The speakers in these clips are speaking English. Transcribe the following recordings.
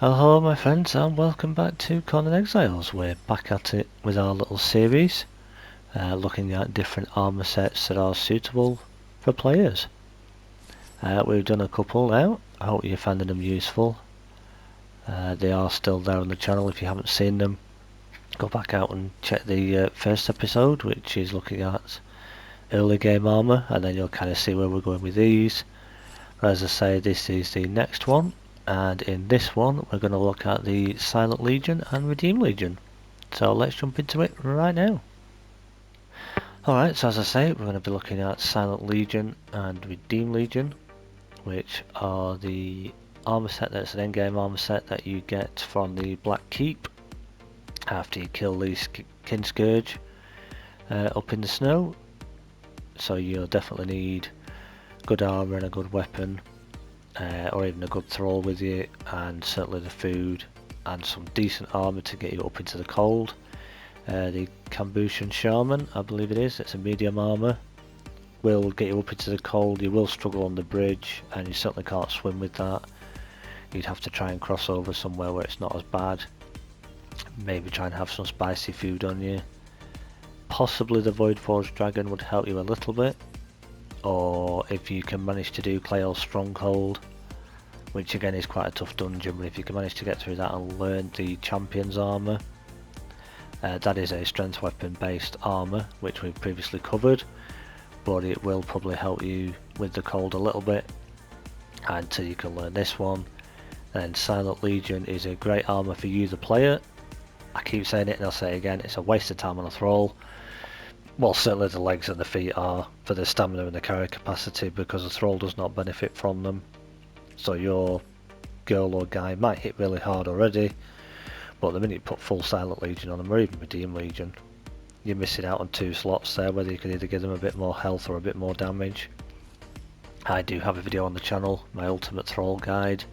Hello my friends and welcome back to Conan Exiles. We're back at it with our little series, looking at different armour sets that are suitable for players. We've done a couple now. I hope you're finding them useful. They are still there on the channel. If you haven't seen them, go back out and check the first episode, which is looking at early game armour, and then you'll kind of see where we're going with these. As I say, this is the next one. And in this one we're going to look at the Silent Legion and Redeem Legion. So let's jump into it right now. Alright, so as I say, we're going to be looking at Silent Legion and Redeem Legion, which are the armour set that's an endgame armour set that you get from the Black Keep after you kill the Kin Scourge up in the snow. So you'll definitely need good armour and a good weapon. Or even a good thrall with you, and certainly the food and some decent armour to get you up into the cold. The Cambushan Shaman, I believe it is, it's a medium armour, will get you up into the cold. You will struggle on the bridge and you certainly can't swim with that. You'd have to try and cross over somewhere where it's not as bad. Maybe try and have some spicy food on you. Possibly the Voidforged Dragon would help you a little bit. Or if you can manage to do Clayl's Stronghold, which again is quite a tough dungeon, but if you can manage to get through that and learn the Champion's Armour, that is a strength weapon based armour which we've previously covered, but it will probably help you with the cold a little bit until you can learn this one. Then Silent Legion is a great armour for you the player. I keep saying it and I'll say it again, it's a waste of time on a thrall. Well, certainly the legs and the feet are for the stamina and the carry capacity, because the thrall does not benefit from them. So your girl or guy might hit really hard already, but the minute you put full Silent Legion on them, or even Redeem Legion, you're missing out on 2 slots there, whether you can either give them a bit more health or a bit more damage. I do have a video on the channel, my Ultimate Thrall Guide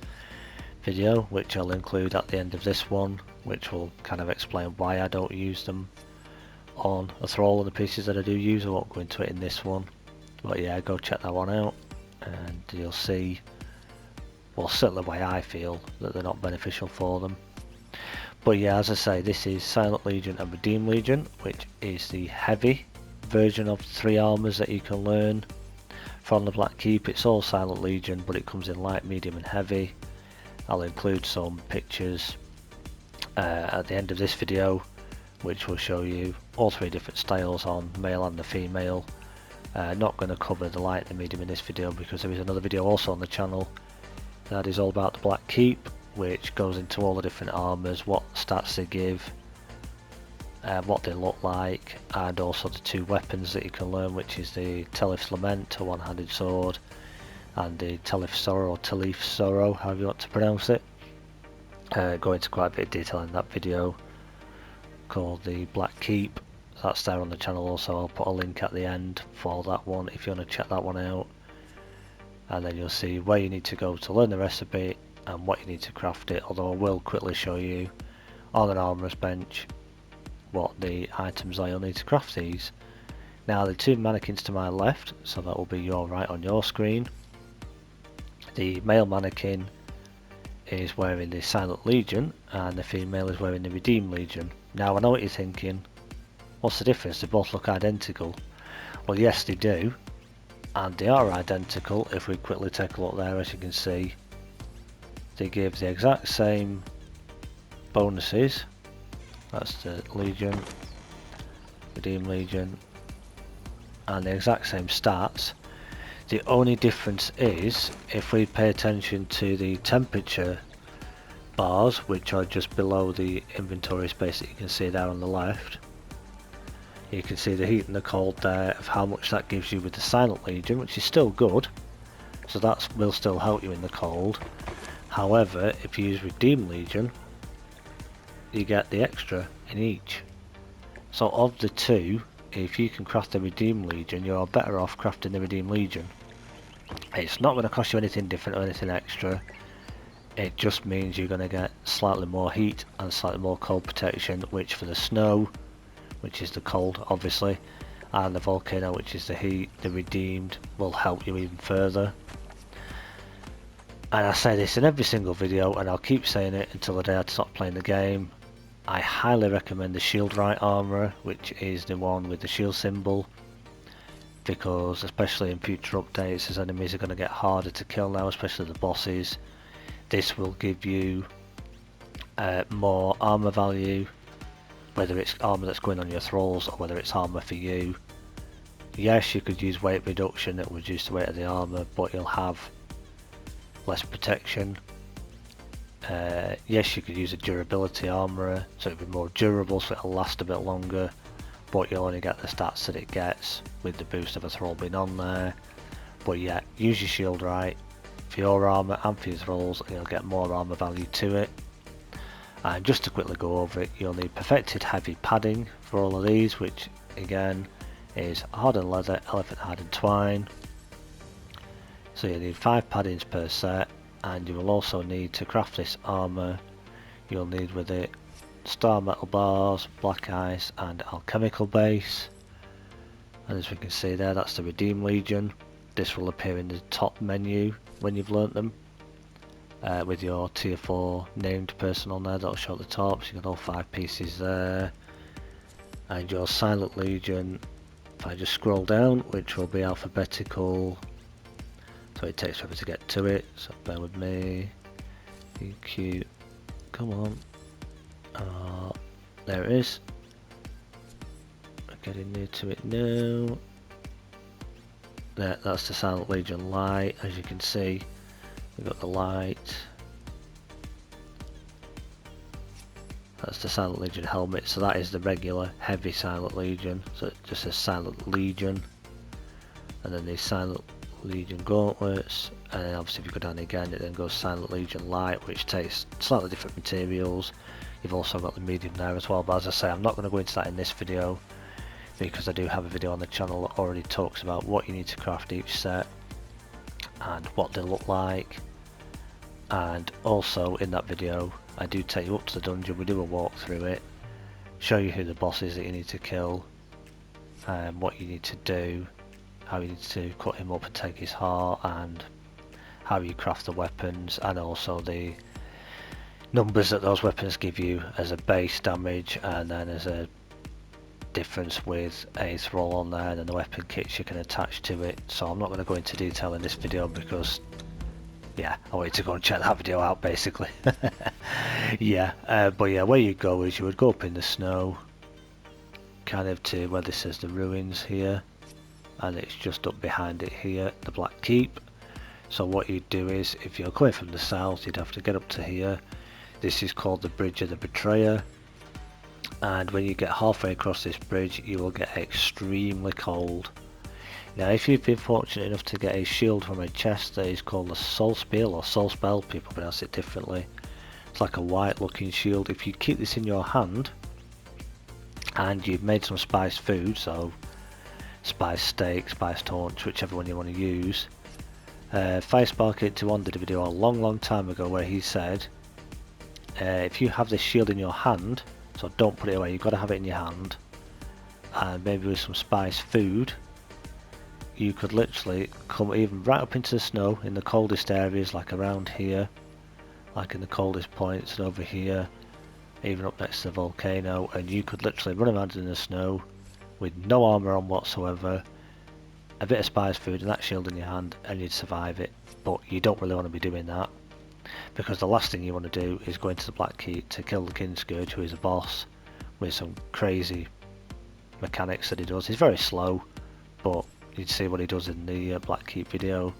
video, which I'll include at the end of this one, which will kind of explain why I don't use them on a thrall, and the pieces that I do use. I won't go into it in this one, but yeah, go check that one out and you'll see, well, certainly why I feel that they're not beneficial for them. But yeah, as I say, this is Silent Legion and Redeem Legion, which is the heavy version of 3 armours that you can learn from the Black Keep. It's all Silent Legion, but it comes in light, medium and heavy. I'll include some pictures at the end of this video, which will show you all 3 different styles on male and the female. Not going to cover the light and the medium in this video, because there is another video also on the channel that is all about the Black Keep, which goes into all the different armours, what stats they give, what they look like, and also the 2 weapons that you can learn, which is the Telif's Lament, a one-handed sword, and the Telif's Sorrow, or Telif's Sorrow, however you want to pronounce it. Go into quite a bit of detail in that video called the Black Keep. That's there on the channel also. I'll put a link at the end for that one if you want to check that one out, and then you'll see where you need to go to learn the recipe and what you need to craft it, although I will quickly show you on an armourer's bench what the items are you'll need to craft these. Now, the 2 mannequins to my left, so that will be your right on your screen. The male mannequin is wearing the Silent Legion and the female is wearing the Redeem Legion. Now, I know what you're thinking, what's the difference? They both look identical. Well, yes they do, and they are identical. If we quickly take a look there, as you can see, they give the exact same bonuses. That's the Legion, Redeem Legion, and the exact same stats. The only difference is, if we pay attention to the temperature bars, which are just below the inventory space that you can see there on the left, you can see the heat and the cold there of how much that gives you with the Silent Legion, which is still good, so that will still help you in the cold. However, if you use Redeem Legion, you get the extra in each. So of the 2, if you can craft the Redeem Legion, you're better off crafting the Redeem Legion. It's not going to cost you anything different or anything extra. It just means you're going to get slightly more heat and slightly more cold protection, which for the snow, which is the cold obviously, and the volcano, which is the heat, the Redeemed will help you even further. and I say this in every single video, and I'll keep saying it until the day I stop playing the game, I highly recommend the Shield Right Armour, which is the one with the shield symbol, because especially in future updates, as enemies are going to get harder to kill now, especially the bosses, this will give you more armour value, whether it's armour that's going on your thralls or whether it's armour for you. Yes, you could use weight reduction, it will reduce the weight of the armour, but you'll have less protection. Yes, you could use a durability armourer, so it'll be more durable, so it'll last a bit longer, but you'll only get the stats that it gets with the boost of a thrall being on there. But yeah, use your shield right for your armour and for your thralls, and you'll get more armour value to it. And just to quickly go over it, you'll need perfected heavy padding for all of these, which again is hardened leather, elephant hardened twine. So you need 5 paddings per set, and you will also need to craft this armour. You'll need with it star metal bars, black ice and alchemical base. And as we can see there, that's the Redeem Legion. This will appear in the top menu when you've learnt them, with your tier 4 named person on there. That'll show at the top, so you got all 5 pieces there. And your Silent Legion, if I just scroll down, which will be alphabetical, so it takes forever to get to it, so bear with me. EQ, come on. There it is. I'm getting near to it now. There, that's the Silent Legion light. As you can see, we've got the light. That's the Silent Legion helmet, so that is the regular heavy Silent Legion, so it just says Silent Legion. And then these Silent Legion gauntlets, and then obviously if you go down again, it then goes Silent Legion light, which takes slightly different materials. You've also got the medium there as well, but as I say, I'm not going to go into that in this video, because I do have a video on the channel that already talks about what you need to craft each set and what they look like. And also in that video I do take you up to the dungeon, we do a walk through it, show you who the boss is that you need to kill, and what you need to do, how you need to cut him up and take his heart, and how you craft the weapons, and also the numbers that those weapons give you as a base damage, and then as a difference with a thrall on there, and then the weapon kits you can attach to it. So I'm not going to go into detail in this video because yeah, I want you to go and check that video out basically. Yeah, but yeah, where you go is you would go up in the snow, kind of to where this says the ruins here, and it's just up behind it here, the Black Keep. So what you'd do is, if you're coming from the south, you'd have to get up to here. This is called the Bridge of the Betrayer, and when you get halfway across this bridge you will get extremely cold. Now if you've been fortunate enough to get a shield from a chest that is called a Soul Spear or Soul Spell, people pronounce it differently, it's like a white looking shield. If you keep this in your hand and you've made some spiced food, so spiced steak, spiced haunch, whichever one you want to use, Firespark81 did a video a long time ago where he said if you have this shield in your hand, so don't put it away, you've got to have it in your hand, and maybe with some spiced food, you could literally come even right up into the snow in the coldest areas, like around here, like in the coldest points, and over here, even up next to the volcano, and you could literally run around in the snow with no armour on whatsoever, a bit of spiced food and that shield in your hand, and you'd survive it. But you don't really want to be doing that, because the last thing you want to do is go into the Black Keep to kill the Kinscourge, who is a boss with some crazy mechanics that he does. He's very slow, but you'd see what he does in the Black Keep video.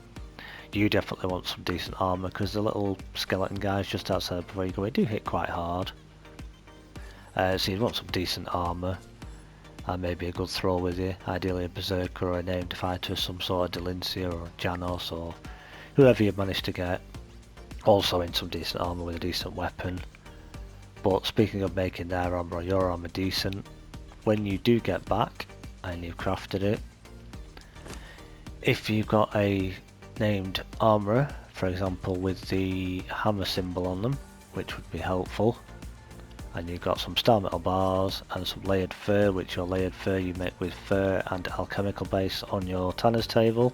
You definitely want some decent armour, because the little skeleton guys just outside before you go in do hit quite hard. So you'd want some decent armour, and maybe a good throw with you, ideally a Berserker or a named fighter, some sort of Delincia or Janos or whoever you manage to get, also in some decent armour with a decent weapon. But speaking of making their armour or your armour decent, when you do get back and you've crafted it, if you've got a named armourer, for example with the hammer symbol on them, which would be helpful, and you've got some star metal bars and some layered fur, which your layered fur you make with fur and alchemical base on your tanner's table,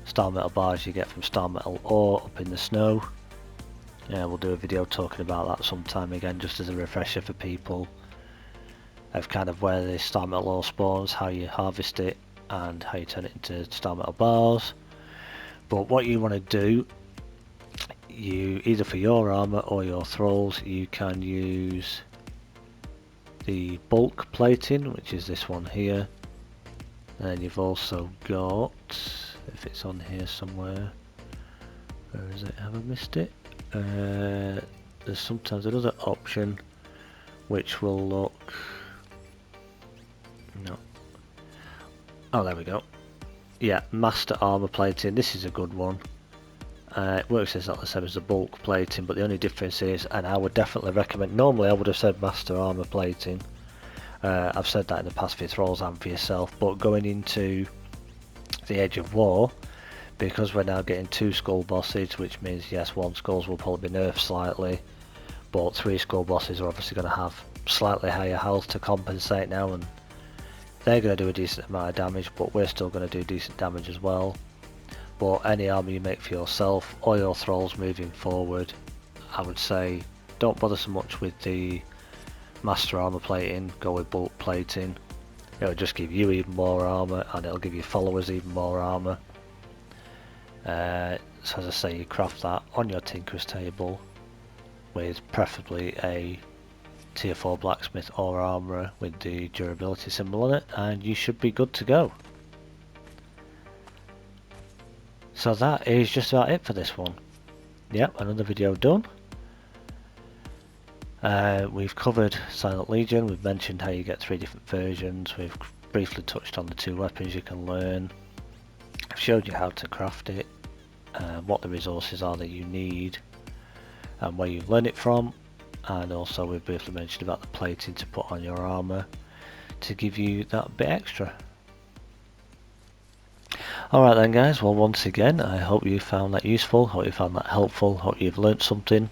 star metal bars you get from star metal ore up in the snow. Yeah, we'll do a video talking about that sometime again, just as a refresher for people of kind of where the star metal ore spawns, how you harvest it, and how you turn it into star metal bars. But what you want to do, you either for your armor or your thralls, you can use the bulk plating, which is this one here. And then you've also got, if it's on here somewhere, where is it? Have I missed it? There's sometimes another option which will look, no, oh there we go, yeah, master armor plating. This is a good one. It works exactly the same as the bulk plating, but the only difference is, and I would definitely recommend, normally I would have said master armor plating, I've said that in the past for thralls and for yourself, but going into the Age of War, because we're now getting 2 skull bosses, which means yes, 1 skulls will probably be nerfed slightly, but 3 skull bosses are obviously going to have slightly higher health to compensate now, and they're going to do a decent amount of damage, but we're still going to do decent damage as well. But any armor you make for yourself or your thralls moving forward, I would say don't bother so much with the master armor plating, go with bulk plating. It'll just give you even more armor, and it'll give your followers even more armor. So as I say, you craft that on your tinker's table with preferably a tier 4 blacksmith or armourer with the durability symbol on it, and you should be good to go. So that is just about it for this one. Yep, another video done. We've covered Silent Legion, we've mentioned how you get 3 different versions, we've briefly touched on the 2 weapons you can learn, I've showed you how to craft it, what the resources are that you need, and where you learn it from, and also we've briefly mentioned about the plating to put on your armour to give you that bit extra. Alright then guys, well once again I hope you found that useful, hope you found that helpful, hope you've learnt something.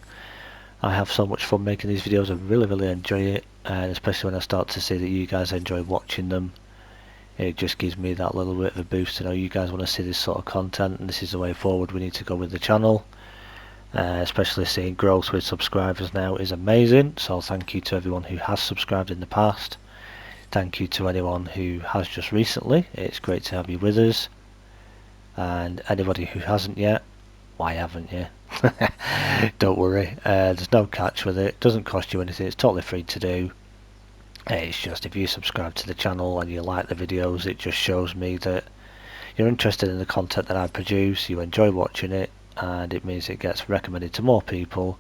I have so much fun making these videos, I really enjoy it, and especially when I start to see that you guys enjoy watching them. It just gives me that little bit of a boost to know you guys want to see this sort of content, and this is the way forward we need to go with the channel. Especially seeing growth with subscribers now is amazing, so thank you to everyone who has subscribed in the past. Thank you to anyone who has just recently, it's great to have you with us. And anybody who hasn't yet, why haven't you? Don't worry, there's no catch with it, doesn't cost you anything, it's totally free to do. It's just if you subscribe to the channel and you like the videos, it just shows me that you're interested in the content that I produce, you enjoy watching it, and it means it gets recommended to more people,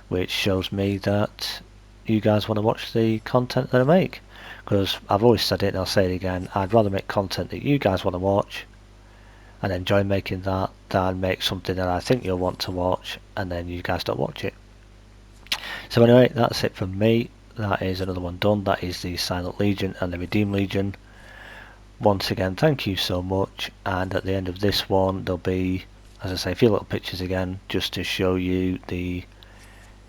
which shows me that you guys want to watch the content that I make. Because I've always said it and I'll say it again, I'd rather make content that you guys want to watch and enjoy making that than make something that I think you'll want to watch and then you guys don't watch it. So anyway, that's it from me. That is another one done. That is the Silent Legion and the Redeemed Legion. Once again, thank you so much, and at the end of this one there'll be, as I say, a few little pictures again just to show you the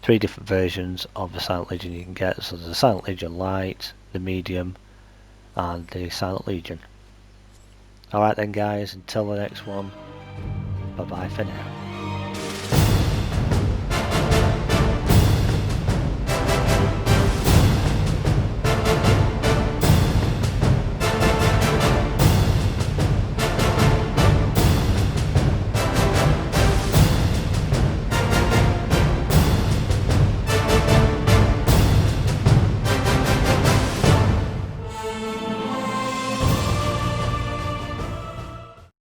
3 different versions of the Silent Legion you can get. So there's the Silent Legion Light, the Medium and the Silent Legion. Alright then guys, until the next one, bye bye for now.